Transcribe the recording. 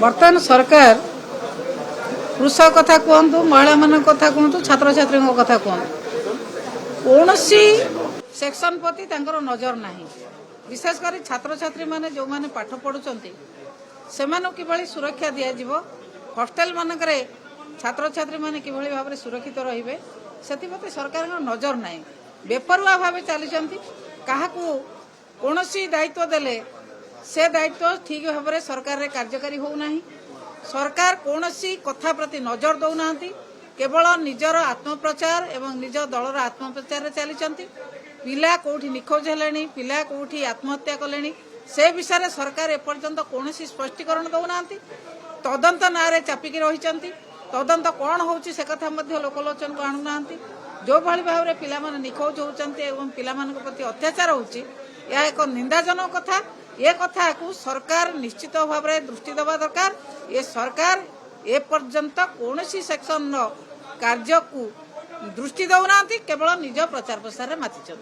बर्तमान सरकार कृषक कथा कहतु महिला मान कथा कहतु छात्र छात्री कथा कहतु कौन सेक्शन प्रति नजर ना विशेषकर छात्र छात्री माने जो माने पाठ पढ़ुंट से किभली सुरक्षा दिज्व हॉस्टेल मानक छात्र छात्री माने किभली भाव में सुरक्षित रे से सरकार नजर ना बेपरुआ भाव चली क्या कौन दायित्व देले से दायित्व ठीक भाव में सरकार रे कार्यकारी होना सरकार कौन कथा प्रति नजर दौना केवल निजर आत्मप्रचार एवं निज दलर आत्मप्रचार चली पिला कौटी निखोज है पिला कौटी आत्महत्या कले से विषय में सरकार एपर्यंत कौन स्पष्टीकरण दौना तदंत ना चापिकी रही तदंत कौन हो कथा लोकलोचन को आणुना जो भाई भाव में पिला निखोज होती पिला प्रति अत्याचार होची यह एक निंदाजनक कथा ये कथा को सरकार निश्चित भाव में दृष्टि देवा दरकार ये सरकार ए पर्यंत कौन सेक्शन कार्य को दृष्टि दौना केवल निज प्रचार प्रसार में माति।